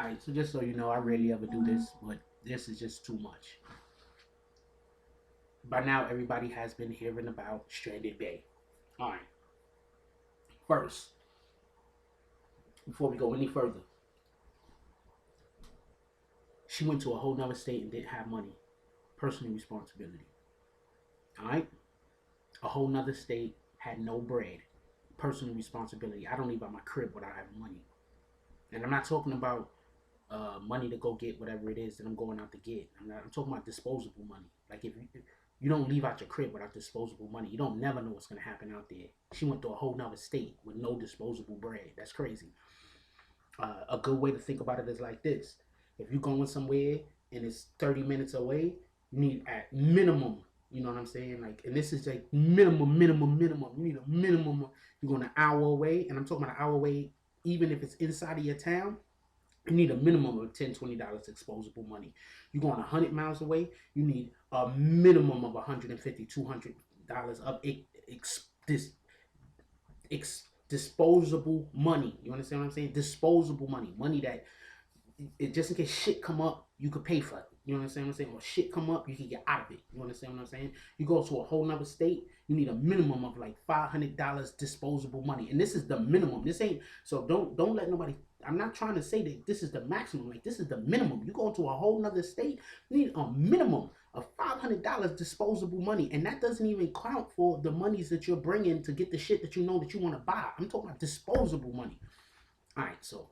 Alright, so just so you know, I rarely ever do this, but this is just too much. By now, everybody has been hearing about Stranded Bay. Alright, first, before we go any further, she went to a whole nother state and didn't have money. Personal responsibility. Alright? A whole nother state had no bread. Personal responsibility. I don't leave out my crib without having money. And I'm not talking about money to go get whatever it is that I'm going out to get. I'm talking about disposable money. Like if you don't leave out your crib without disposable money, you don't never know what's gonna happen out there. She went to a whole nother state with no disposable bread. That's crazy. A good way to think about it is like this: if you're going somewhere and it's 30 minutes away, you need at minimum. You know what I'm saying? Like, and this is like minimum. You need a minimum. You're going an hour away, and I'm talking about an hour away, even if it's inside of your town. You need a minimum of $10, $20 disposable money. You're going 100 miles away, you need a minimum of $150, $200 of disposable money. You understand what I'm saying? Disposable money. Money that, just in case shit come up, you could pay for it. You understand what I'm saying? Or shit come up, you can get out of it. You understand what I'm saying? You go to a whole nother state, you need a minimum of like $500 disposable money. And this is the minimum. This ain't, so don't let nobody, I'm not trying to say that this is the maximum. Like, this is the minimum. You go to a whole nother state, you need a minimum of $500 disposable money. And that doesn't even count for the monies that you're bringing to get the shit that you know that you want to buy. I'm talking about disposable money. All right, so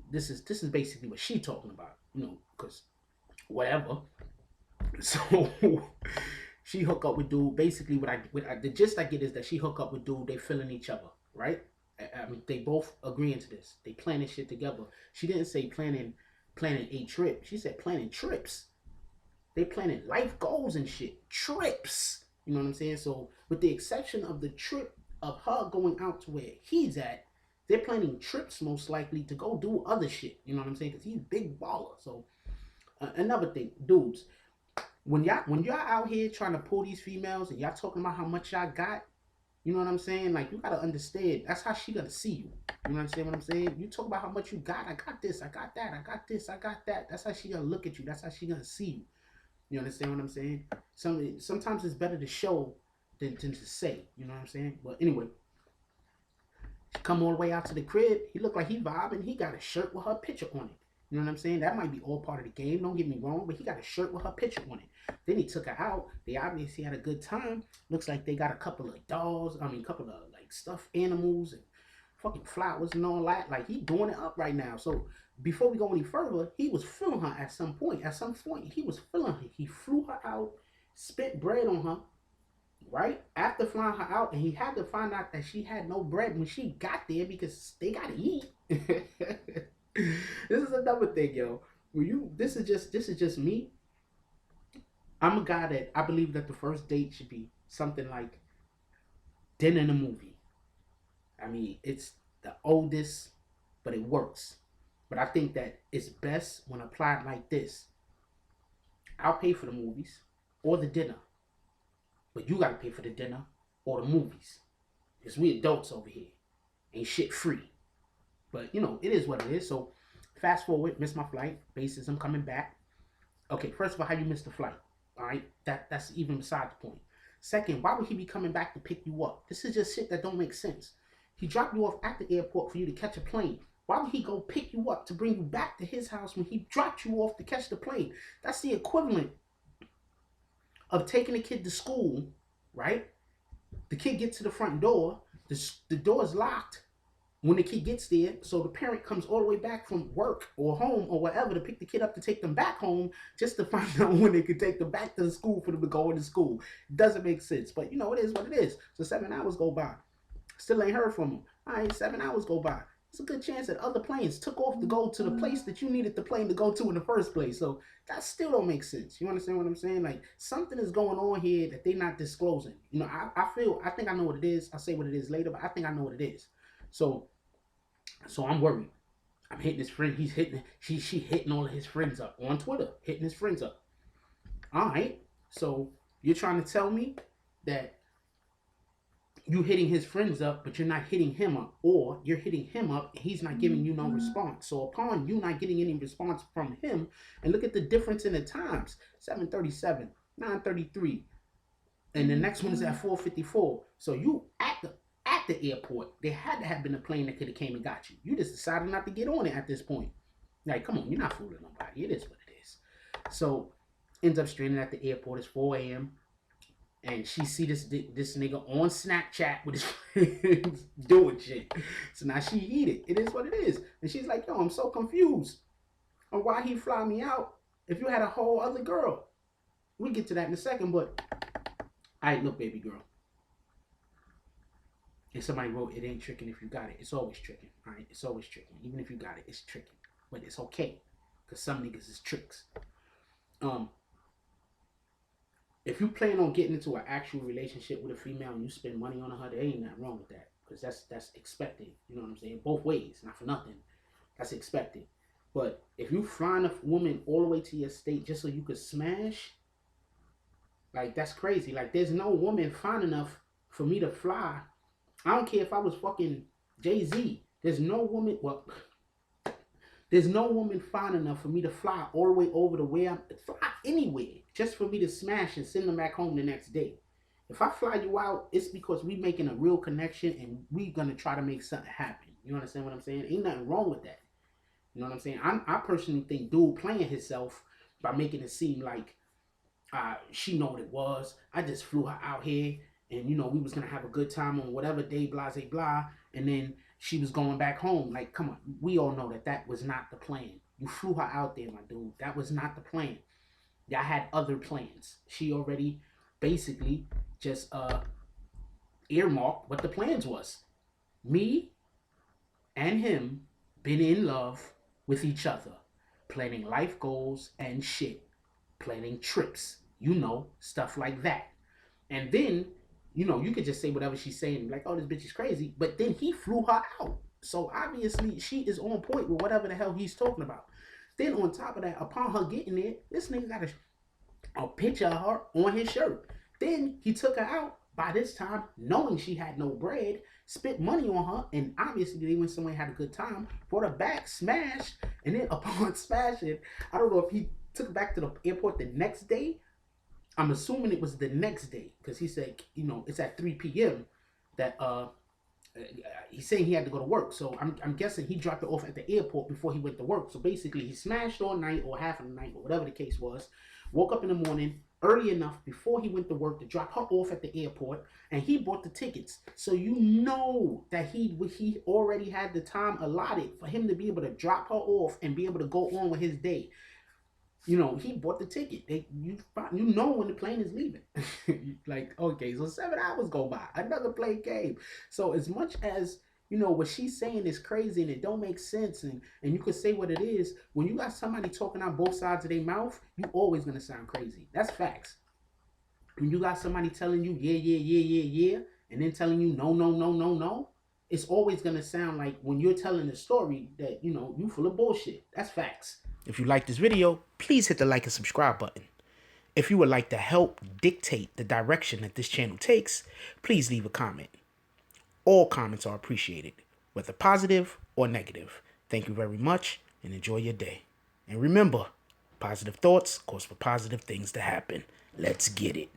this is basically what she talking about, you know, because whatever. So she hook up with dude. Basically, the gist I get is that she hook up with dude. They feeling each other, right? I mean, they both agreeing to this. They planning shit together. She didn't say planning a trip. She said planning trips. They planning life goals and shit. Trips. You know what I'm saying? So, with the exception of the trip of her going out to where he's at, they're planning trips most likely to go do other shit. You know what I'm saying? Because he's big baller. So another thing, dudes, when y'all out here trying to pull these females and y'all talking about how much y'all got, you know what I'm saying? Like, you gotta understand, that's how she gonna see you. You understand what I'm saying? You talk about how much you got. I got this. I got that. I got this. I got that. That's how she gonna look at you. That's how she gonna see you. You understand what I'm saying? Sometimes it's better to show than to say. You know what I'm saying? But anyway, she come all the way out to the crib. He looked like he vibing. He got a shirt with her picture on it. You know what I'm saying? That might be all part of the game. Don't get me wrong, but he got a shirt with her picture on it. Then he took her out. They obviously had a good time. Looks like they got a couple of dolls. I mean, a couple of like stuffed animals and fucking flowers and all that. Like, he doing it up right now. So before we go any further, he was feeling her at some point. At some point, he was feeling her. He flew her out, spent bread on her, right? After flying her out, and he had to find out that she had no bread when she got there because they gotta eat. This is another thing, yo. This is just me. I'm a guy that I believe that the first date should be something like dinner and a movie. I mean, it's the oldest, but it works. But I think that it's best when applied like this. I'll pay for the movies or the dinner, but you gotta pay for the dinner or the movies. Because we adults over here. Ain't shit free. But, you know, it is what it is. So, fast forward, missed my flight. Basis, I'm coming back. Okay, first of all, how you missed the flight? All right, that's even beside the point. Second, why would he be coming back to pick you up? This is just shit that don't make sense. He dropped you off at the airport for you to catch a plane. Why would he go pick you up to bring you back to his house when he dropped you off to catch the plane? That's the equivalent of taking a kid to school, right? The kid gets to the front door. The door is locked when the kid gets there, so the parent comes all the way back from work or home or whatever to pick the kid up to take them back home just to find out when they could take them back to the school for them to go into school. Doesn't make sense, but you know, it is what it is. So 7 hours go by. Still ain't heard from him. All right, 7 hours go by. It's a good chance that other planes took off to go to the place that you needed the plane to go to in the first place. So that still don't make sense. You understand what I'm saying? Like, something is going on here that they're not disclosing. You know, I think I know what it is. I'll say what it is later, but I think I know what it is. So I'm worried. I'm hitting his friend. He's hitting. She hitting all of his friends up on Twitter. Hitting his friends up. All right. So you're trying to tell me that you hitting his friends up, but you're not hitting him up, or you're hitting him up and he's not giving you no response. So upon you not getting any response from him, and look at the difference in the times: 7:37, 9:33, and the next one is at 4:54. So you at the airport. There had to have been a plane that could have came and got you. You just decided not to get on it at this point. Like, come on, you're not fooling nobody. It is what it is. So ends up stranded at the airport. It's 4 a.m. and she see this nigga on Snapchat with his friends doing shit. So now she heated. It is what it is. And she's like, yo, I'm so confused on why he fly me out if you had a whole other girl. We get to that in a second, but all right, look, baby girl. And somebody wrote, it ain't tricking if you got it. It's always tricking, all right? It's always tricking. Even if you got it, it's tricking. But it's okay, because some niggas is tricks. If you plan on getting into an actual relationship with a female and you spend money on her, there ain't nothing wrong with that, because that's expected. You know what I'm saying? Both ways, not for nothing. That's expected. But if you flying a woman all the way to your state just so you could smash, like, that's crazy. Like, there's no woman fine enough for me to fly. I don't care if I was fucking Jay-Z. There's no woman. Well, there's no woman fine enough for me to fly all the way over to where I'm fly anywhere just for me to smash and send them back home the next day. If I fly you out, it's because we making a real connection and we gonna try to make something happen. You understand what I'm saying? Ain't nothing wrong with that. You know what I'm saying? I personally think dude playing himself by making it seem like she know what it was. I just flew her out here and we was gonna have a good time on whatever day, blah blah blah, and then she was going back home. Like, come on, we all know that was not the plan. You flew her out there, my dude. That was not the plan. Y'all had other plans. She already basically just earmarked what the plans was. Me and him been in love with each other, planning life goals and shit, planning trips, stuff like that. And then, you could just say whatever she's saying, like, oh, this bitch is crazy. But then he flew her out. So obviously she is on point with whatever the hell he's talking about. Then on top of that, upon her getting there, this nigga got a picture of her on his shirt. Then he took her out, by this time, knowing she had no bread, spent money on her, and obviously they went somewhere, had a good time, brought her back, smashed, and then upon smashing, I don't know if he took her back to the airport the next day. I'm assuming it was the next day, because he said, it's at 3 p.m. that he's saying he had to go to work. So I'm guessing he dropped her off at the airport before he went to work. So basically he smashed all night or half of the night or whatever the case was, woke up in the morning early enough before he went to work to drop her off at the airport, and he bought the tickets. So that he already had the time allotted for him to be able to drop her off and be able to go on with his day. He bought the ticket. You when the plane is leaving. Like, okay, so 7 hours go by. Another plane came. So as much as, what she's saying is crazy and it don't make sense, and you could say what it is, when you got somebody talking out both sides of their mouth, you always going to sound crazy. That's facts. When you got somebody telling you, yeah, and then telling you, no, it's always going to sound like when you're telling the story that, you full of bullshit. That's facts. If you like this video, please hit the like and subscribe button. If you would like to help dictate the direction that this channel takes, please leave a comment. All comments are appreciated, whether positive or negative. Thank you very much and enjoy your day. And remember, positive thoughts cause for positive things to happen. Let's get it.